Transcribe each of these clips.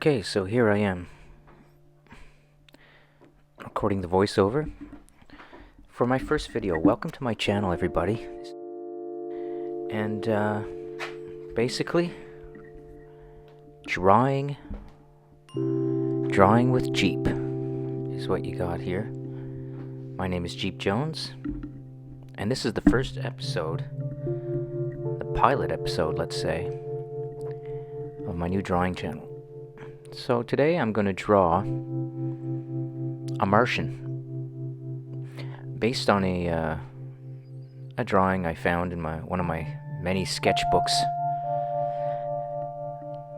Okay, so here I am, recording the voiceover for my first video. Welcome to my channel, everybody. And basically, drawing with Jeep is what you got here. My name is Jeep Jones, and this is the first episode, the pilot episode, let's say, of my new drawing channel. So today I'm going to draw a Martian based on a drawing I found in one of my many sketchbooks.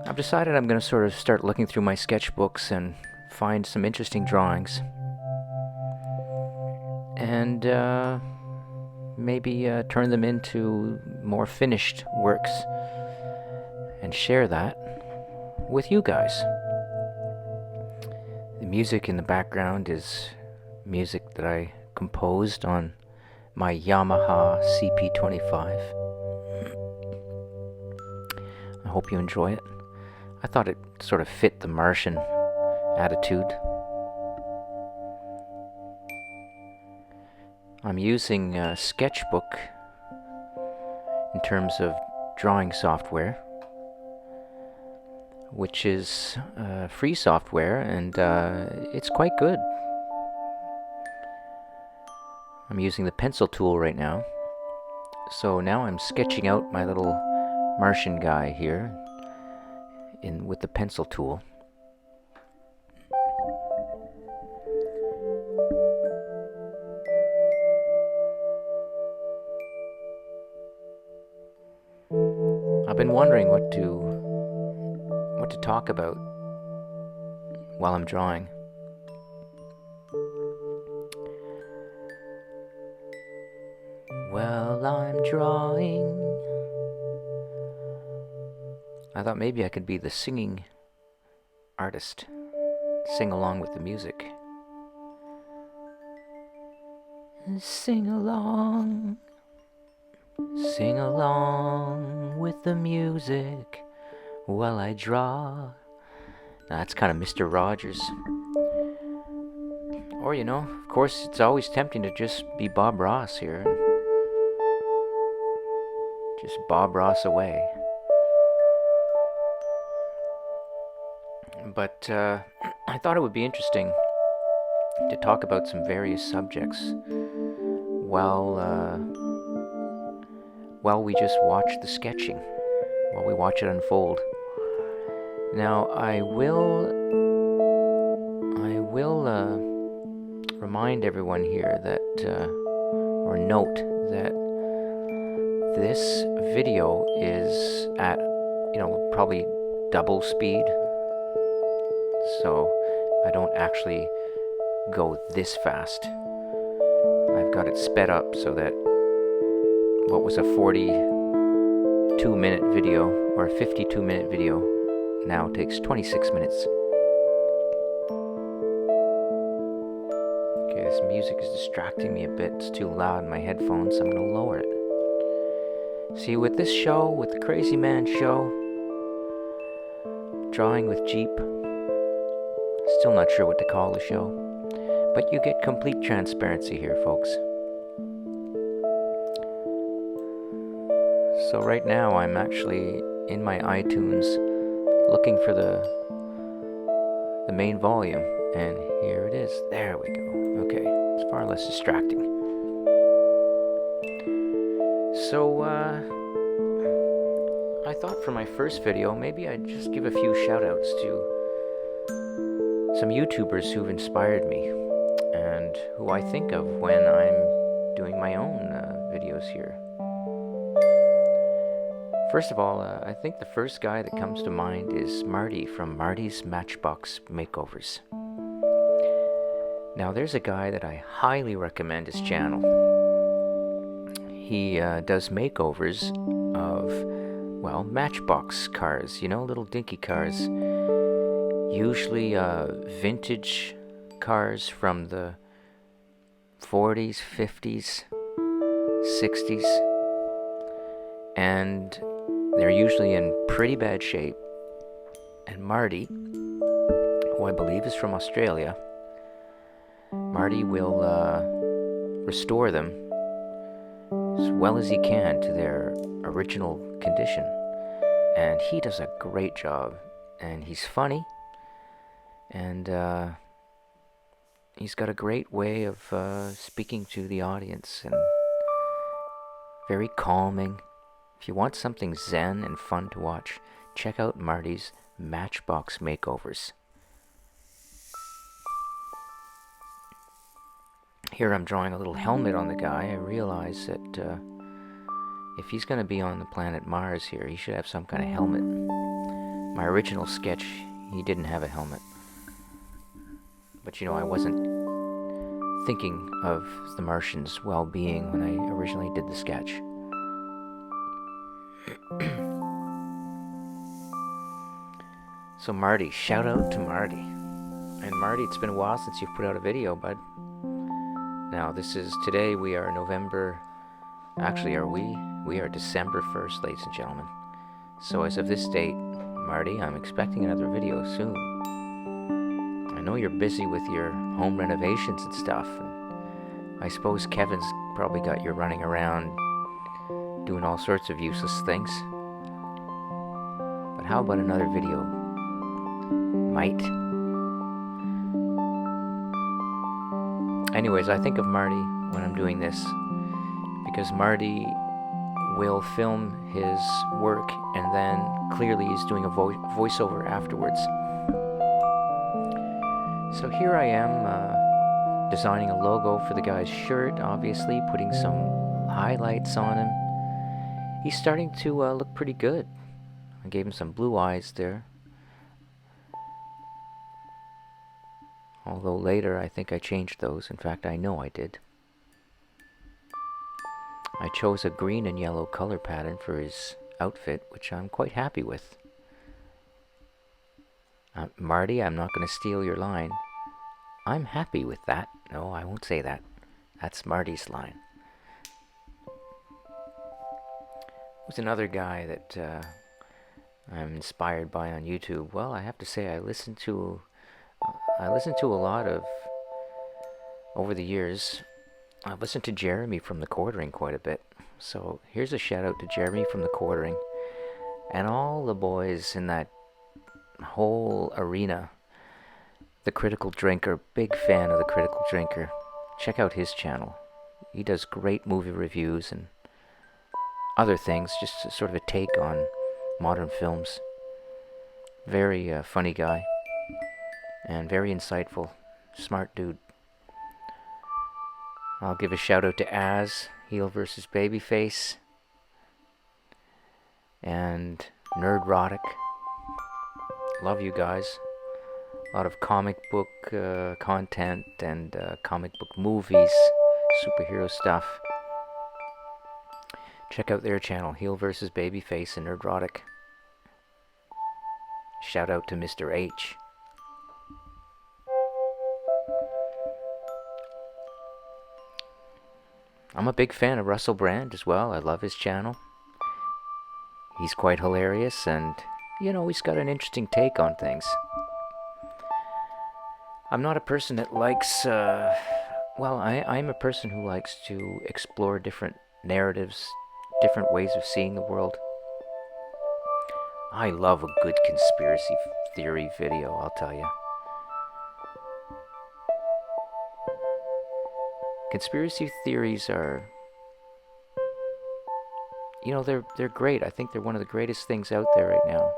I've decided I'm going to sort of start looking through my sketchbooks and find some interesting drawings, and maybe turn them into more finished works and share that with you guys. The music in the background is music that I composed on my Yamaha CP25. I hope you enjoy it. I thought it sort of fit the Martian attitude. I'm using Sketchbook in terms of drawing software, which is free software, and it's quite good. I'm using the pencil tool right now. So now I'm sketching out my little Martian guy here with the pencil tool. I've been wondering what to talk about while I'm drawing. Well, I'm drawing. I thought maybe I could be the singing artist, sing along with the music. Sing along with the music while I draw. Now, that's kind of Mr. Rogers. Or, of course, it's always tempting to just be Bob Ross here. And just Bob Ross away. But I thought it would be interesting to talk about some various subjects while we just watch the sketching, while we watch it unfold. Now, I will remind everyone here that, or note that this video is at, probably double speed. So I don't actually go this fast. I've got it sped up so that what was a 42-minute video or a 52-minute video now takes 26 minutes. Okay, this music is distracting me a bit. It's too loud in my headphones, so I'm going to lower it. See, with this show, with the Crazy Man Show, Drawing with Jeep, still not sure what to call the show, but you get complete transparency here, folks. So right now I'm actually in my iTunes looking for the main volume, and here it is. There we go. Okay, it's far less distracting. So I thought for my first video maybe I'd just give a few shout outs to some YouTubers who've inspired me and who I think of when I'm doing my own videos here. First of all, I think the first guy that comes to mind is Marty from Marty's Matchbox Makeovers. Now, there's a guy that I highly recommend his channel. He does makeovers of, matchbox cars, little dinky cars. Usually vintage cars from the 40s, 50s, 60s. And they're usually in pretty bad shape. And Marty who I believe is from Australia, Marty will restore them as well as he can to their original condition. And he does a great job. And he's funny. And he's got a great way of speaking to the audience. And very calming. If you want something zen and fun to watch, check out Marty's Matchbox Makeovers. Here I'm drawing a little helmet on the guy. I realize that if he's going to be on the planet Mars here, he should have some kind of helmet. My original sketch, he didn't have a helmet. But you know, I wasn't thinking of the Martians' well-being when I originally did the sketch. So Marty, shout out to Marty. And Marty, it's been a while since you've put out a video, bud. Now, today we are November, actually we are December 1st, ladies and gentlemen. So as of this date, Marty, I'm expecting another video soon. I know you're busy with your home renovations and stuff. And I suppose Kevin's probably got you running around doing all sorts of useless things. But how about another video, mate? Anyways, I think of Marty when I'm doing this because Marty will film his work and then clearly he's doing a voiceover afterwards. So here I am designing a logo for the guy's shirt, obviously, putting some highlights on him. He's starting to look pretty good. I gave him some blue eyes there. Although later I think I changed those. In fact, I know I did. I chose a green and yellow color pattern for his outfit, which I'm quite happy with. Marty, I'm not going to steal your line. I'm happy with that. No, I won't say that. That's Marty's line. There's another guy that I'm inspired by on YouTube. Well, I have to say I listen to a lot of, over the years, I've listened to Jeremy from the Quartering quite a bit. So here's a shout out to Jeremy from the Quartering and all the boys in that whole arena. The Critical Drinker, big fan of the Critical Drinker. Check out his channel. He does great movie reviews and other things, just sort of a take on modern films. Very funny guy. And very insightful. Smart dude. I'll give a shout out to Az, Heel vs. Babyface. And Nerdrotic. Love you guys. A lot of comic book content and comic book movies, superhero stuff. Check out their channel, Heel vs. Babyface and Nerdrotic. Shout out to Mr. H. I'm a big fan of Russell Brand as well. I love his channel. He's quite hilarious and, you know, he's got an interesting take on things. I'm not a person that likes, I'm a person who likes to explore different narratives, different ways of seeing the world. I love a good conspiracy theory video, I'll tell you. Conspiracy theories are, you know, they're great. I think they're one of the greatest things out there right now.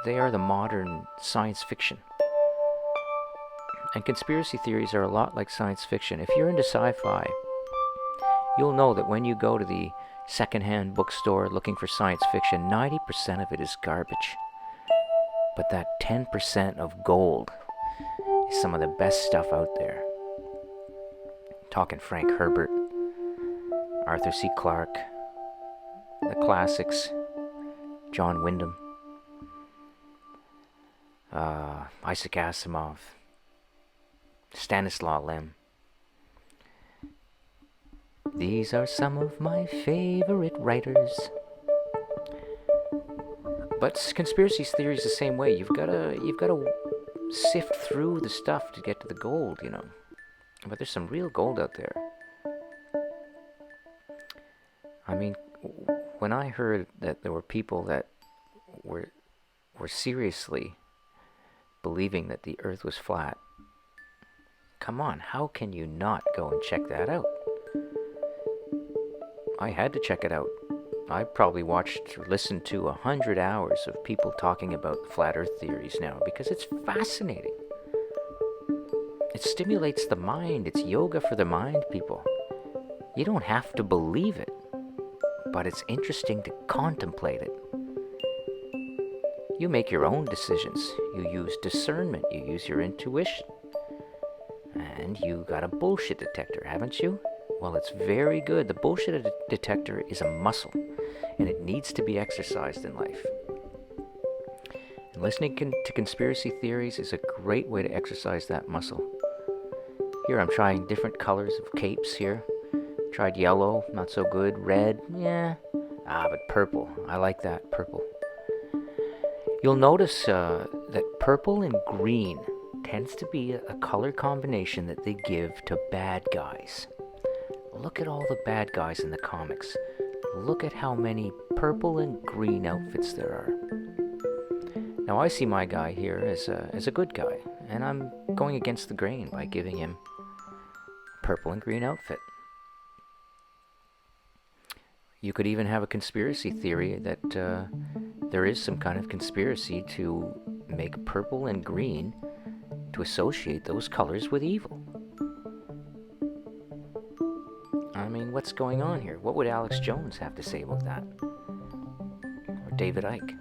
They are the modern science fiction. And conspiracy theories are a lot like science fiction. If you're into sci-fi, you'll know that when you go to the secondhand bookstore looking for science fiction, 90% of it is garbage. But that 10% of gold is some of the best stuff out there. Talking Frank Herbert, Arthur C. Clarke, the classics, John Wyndham, Isaac Asimov, Stanislaw Lem. These are some of my favorite writers. But conspiracy theory is the same way. You've got to sift through the stuff to get to the gold, you know. But there's some real gold out there. I mean, when I heard that there were people that were seriously believing that the earth was flat, come on, how can you not go and check that out? I had to check it out. I probably watched or listened to 100 hours of people talking about flat earth theories now because it's fascinating. It stimulates the mind. It's yoga for the mind, people. You don't have to believe it, but it's interesting to contemplate it. You make your own decisions. You use discernment. You use your intuition. And you got a bullshit detector, haven't you? Well, it's very good. The bullshit detector is a muscle, and it needs to be exercised in life. And listening to conspiracy theories is a great way to exercise that muscle. Here I'm trying different colors of capes here. Tried yellow, not so good. Red, yeah. But purple, I like that, purple. You'll notice that purple and green tends to be a color combination that they give to bad guys. Look at all the bad guys in the comics. Look at how many purple and green outfits there are. Now I see my guy here as a good guy, and I'm going against the grain by giving him a purple and green outfit. You could even have a conspiracy theory that there is some kind of conspiracy to make purple and green to associate those colors with evil. I mean, what's going on here? What would Alex Jones have to say about that? Or David Icke?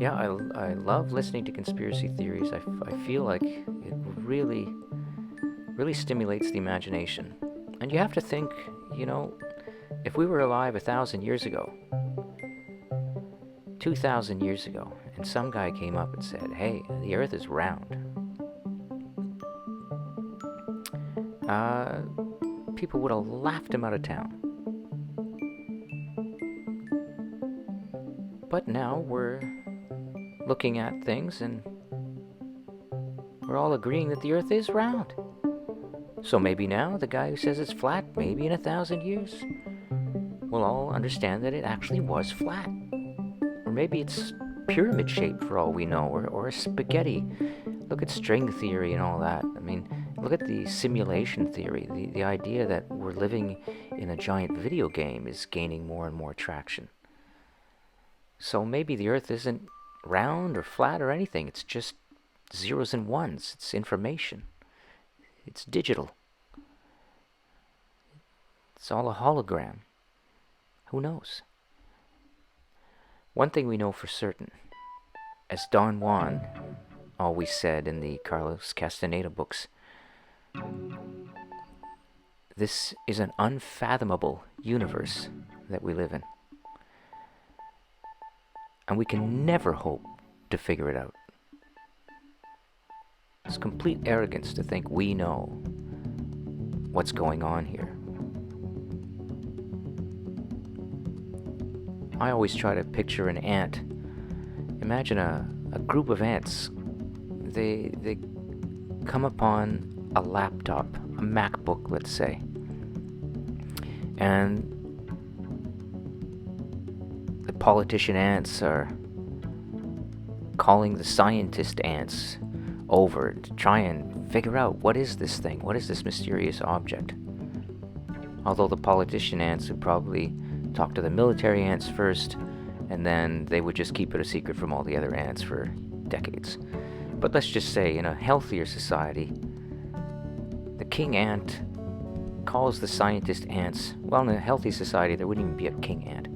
Yeah, I love listening to conspiracy theories. I feel like it really stimulates the imagination. And you have to think, you know, if we were alive 1,000 years ago, 2,000 years ago, and some guy came up and said, hey, the earth is round, people would have laughed him out of town. But now we're looking at things and we're all agreeing that the earth is round. So maybe now the guy who says it's flat, maybe in 1,000 years, we'll all understand that it actually was flat. Or maybe it's pyramid shaped for all we know, or a spaghetti. Look at string theory and all that. I mean, look at the simulation theory. The idea that we're living in a giant video game is gaining more and more traction. So maybe the earth isn't round or flat or anything. It's just zeros and ones. It's information. It's digital. It's all a hologram. Who knows? One thing we know for certain, as Don Juan always said in the Carlos Castaneda books, this is an unfathomable universe that we live in. And we can never hope to figure it out. It's complete arrogance to think we know what's going on here. I always try to picture an ant. Imagine a group of ants. They come upon a laptop, a MacBook, let's say. And the politician ants are calling the scientist ants over to try and figure out what is this thing, what is this mysterious object. Although the politician ants would probably talk to the military ants first, and then they would just keep it a secret from all the other ants for decades. But let's just say in a healthier society, the king ant calls the scientist ants. Well, in a healthy society, there wouldn't even be a king ant.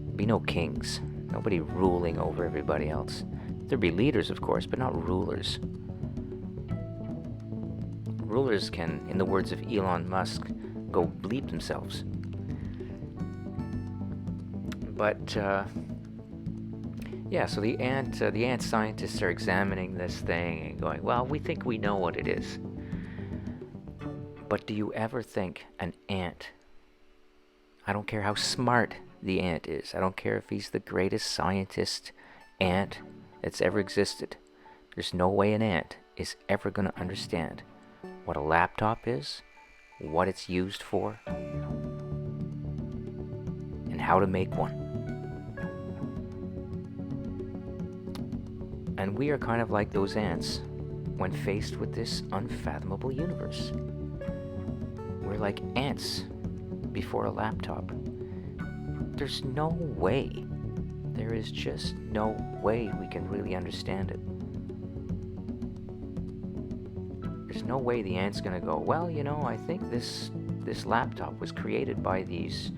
There'd be no kings, nobody ruling over everybody else. There'd be leaders, of course, but not rulers. Rulers can, in the words of Elon Musk, go bleep themselves. But yeah, so the ant scientists are examining this thing and going, well, we think we know what it is. But do you ever think an ant, I don't care how smart the ant is, I don't care if he's the greatest scientist ant that's ever existed. There's no way an ant is ever going to understand what a laptop is, what it's used for, and how to make one. And we are kind of like those ants when faced with this unfathomable universe. We're like ants before a laptop. There's no way. There is just no way we can really understand it. There's no way the ant's gonna go, well, I think this laptop was created by these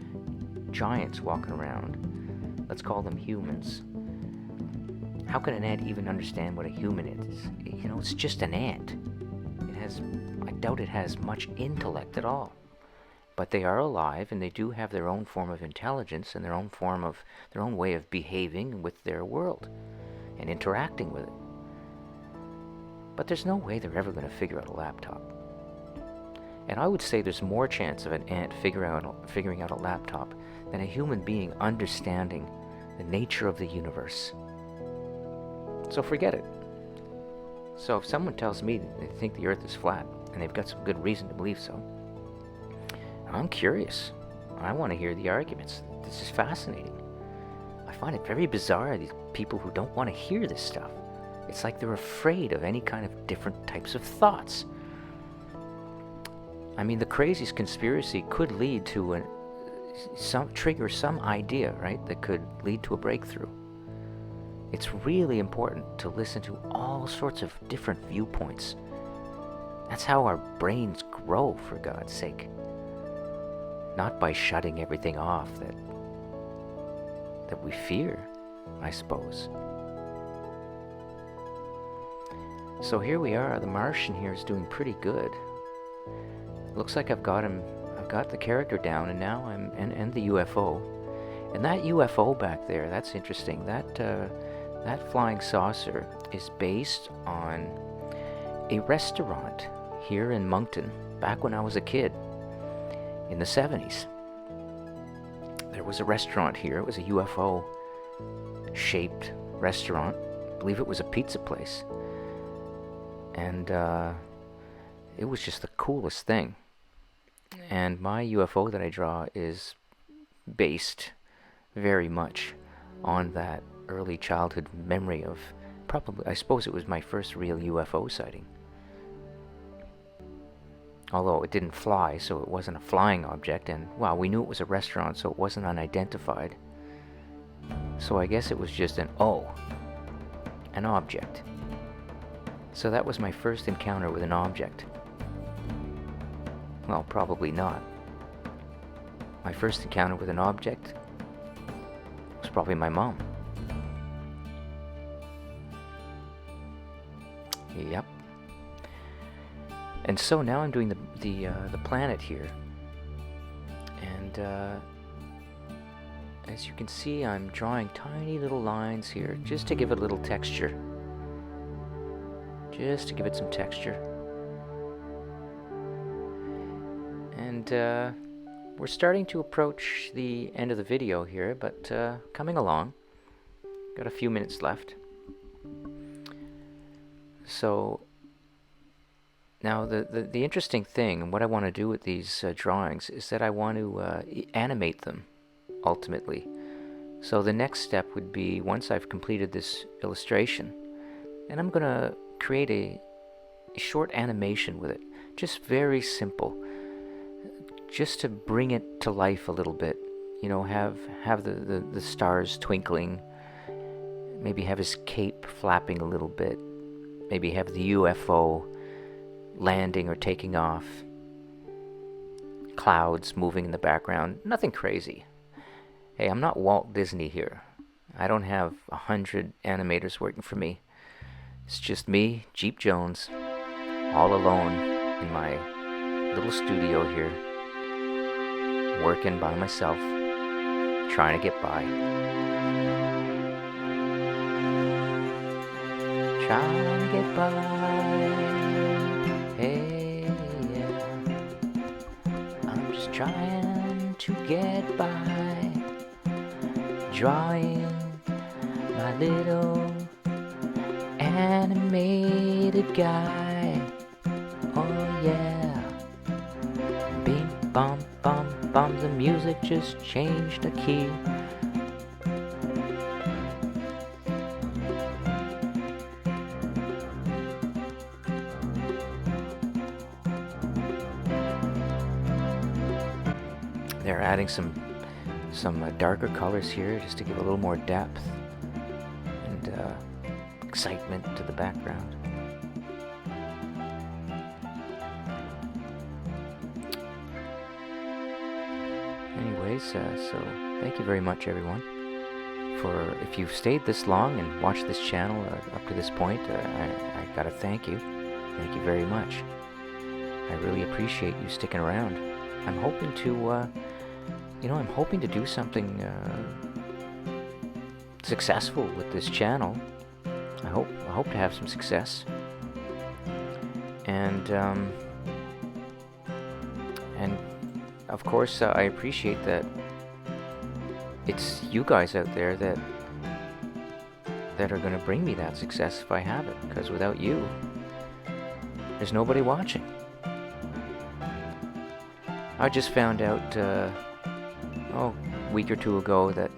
giants walking around. Let's call them humans. How can an ant even understand what a human is? It's just an ant. I doubt it has much intellect at all. But they are alive, and they do have their own form of intelligence and their own way of behaving with their world and interacting with it. But there's no way they're ever going to figure out a laptop. And I would say there's more chance of an ant figuring out a laptop than a human being understanding the nature of the universe. So forget it. So if someone tells me they think the earth is flat, and they've got some good reason to believe so, I'm curious. I want to hear the arguments. This is fascinating. I find it very bizarre, these people who don't want to hear this stuff. It's like they're afraid of any kind of different types of thoughts. I mean, the craziest conspiracy could lead to trigger some idea, right, that could lead to a breakthrough. It's really important to listen to all sorts of different viewpoints. That's how our brains grow, for God's sake. Not by shutting everything off that we fear, I suppose. So here we are. The Martian here is doing pretty good. Looks like I've got the character down, and now and the UFO. And that UFO back there, that's interesting. That flying saucer is based on a restaurant here in Moncton back when I was a kid in the 70s. There was a restaurant here. It was a UFO shaped restaurant. I believe it was a pizza place. And it was just the coolest thing. And my UFO that I draw is based very much on that early childhood memory of I suppose it was my first real UFO sighting. Although it didn't fly, so it wasn't a flying object, and well, we knew it was a restaurant, so it wasn't unidentified. So I guess it was just an object. So that was my first encounter with an object. Well, probably not. My first encounter with an object was probably my mom. Yep. And so now I'm doing the planet here, and as you can see, I'm drawing tiny little lines here just to give it a little texture, just to give it some texture. And we're starting to approach the end of the video here, but coming along. Got a few minutes left. So now the interesting thing, and what I want to do with these drawings, is that I want to animate them ultimately. So the next step would be, once I've completed this illustration, and I'm going to create a short animation with it, just very simple, just to bring it to life a little bit. Have the stars twinkling, maybe have his cape flapping a little bit, maybe have the UFO landing or taking off, clouds moving in the background, nothing crazy. Hey, I'm not Walt Disney here. I don't have 100 animators working for me. It's just me, Jeep Jones, all alone in my little studio here, working by myself, trying to get by. Trying to get by. Hey, yeah. I'm just trying to get by. Drawing my little animated guy. Oh yeah. Bing bum bum bum, the music just changed the key. They're adding some darker colors here just to give a little more depth and excitement to the background. Anyways, so thank you very much, everyone, for if you've stayed this long and watched this channel up to this point. I gotta thank you. Thank you very much. I really appreciate you sticking around. I'm hoping to, I'm hoping to do something successful with this channel. I hope to have some success. And of course, I appreciate that it's you guys out there that are going to bring me that success if I have it. Because without you, there's nobody watching. I just found out a week or two ago that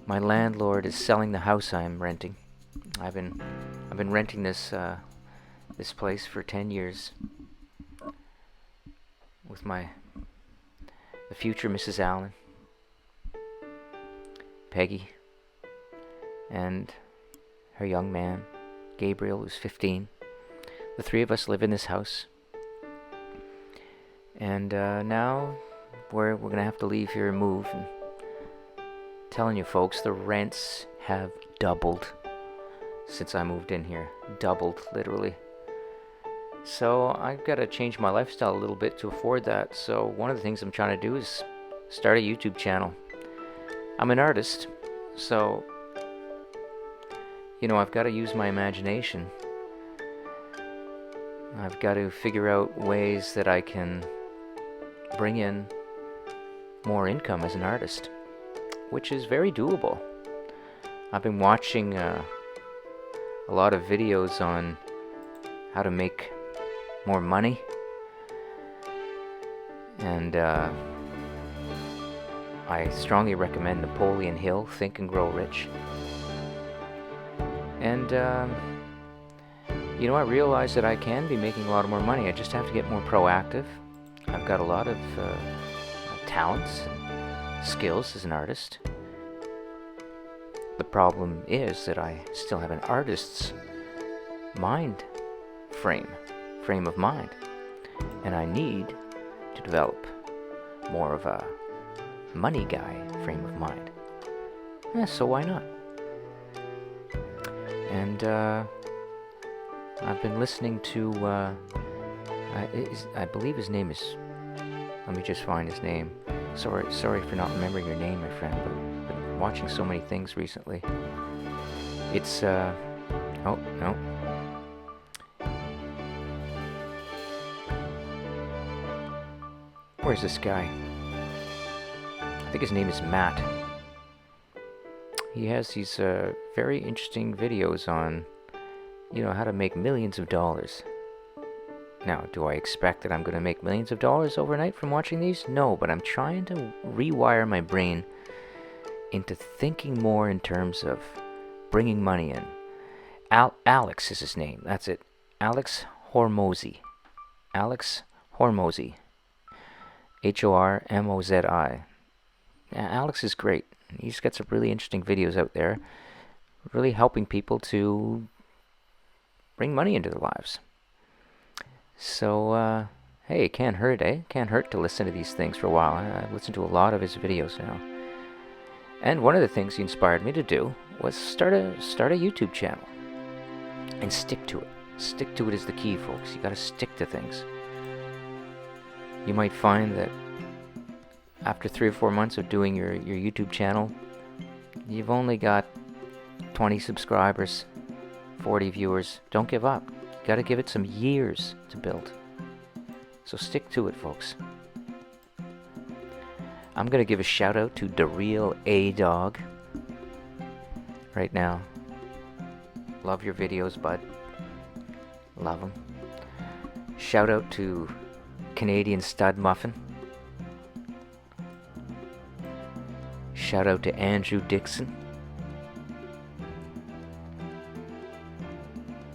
my landlord is selling the house I'm renting. I've been renting this place for 10 years with the future Mrs. Allen, Peggy, and her young man, Gabriel, who's 15. The three of us live in this house. And now we're going to have to leave here and move. And telling you folks, the rents have doubled since I moved in here. Doubled, literally. So I've got to change my lifestyle a little bit to afford that. So one of the things I'm trying to do is start a YouTube channel. I'm an artist, so I've got to use my imagination. I've got to figure out ways that I can bring in more income as an artist, which is very doable. I've been watching a lot of videos on how to make more money, and I strongly recommend Napoleon Hill, Think and Grow Rich. And I realize that I can be making a lot more money. I just have to get more proactive. I've got a lot of talents and skills as an artist. The problem is that I still have an artist's frame of mind, and I need to develop more of a money guy frame of mind. So why not? And I've been listening to I believe his name is, let me just find his name. Sorry for not remembering your name, my friend, but I've been watching so many things recently. It's oh no. Where's this guy? I think his name is Matt. He has these very interesting videos on, how to make millions of dollars. Now, do I expect that I'm going to make millions of dollars overnight from watching these? No, but I'm trying to rewire my brain into thinking more in terms of bringing money in. Alex is his name. That's it. Alex Hormozi. Alex Hormozi. Hormozi. Alex is great. He's got some really interesting videos out there, really helping people to bring money into their lives. So, hey, it can't hurt, eh? Can't hurt to listen to these things for a while. I've listened to a lot of his videos now. And one of the things he inspired me to do was start a YouTube channel. And stick to it. Stick to it is the key, folks. You gotta stick to things. You might find that after 3 or 4 months of doing your YouTube channel, you've only got 20 subscribers, 40 viewers. Don't give up. You gotta give it some years to build. So stick to it, folks. I'm gonna give a shout out to The Real A Dog. right now. Love your videos, bud. Love them. Shout out to Canadian Stud Muffin. Shout out to Andrew Dixon.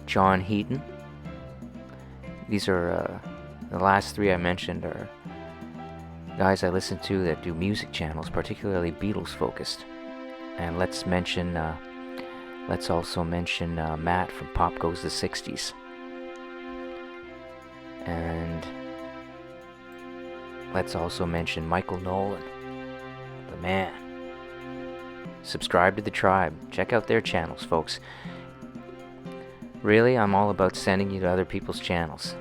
John Heaton. These are the last three I mentioned are guys I listen to that do music channels, particularly Beatles focused. And let's also mention Matt from Pop Goes the 60s. And let's also mention Michael Nolan, the man. Subscribe to the tribe. Check out their channels, folks. Really, I'm all about sending you to other people's channels.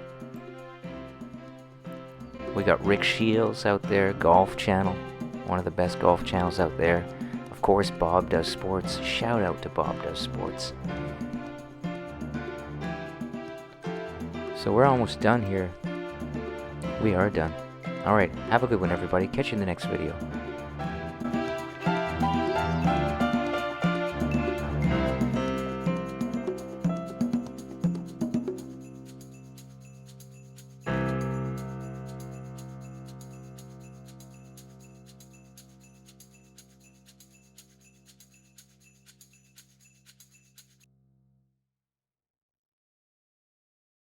We got Rick Shields out there, Golf Channel, one of the best golf channels out there. Of course, Bob Does Sports. Shout out to Bob Does Sports. So we're almost done here. We are done. Alright, have a good one, everybody. Catch you in the next video.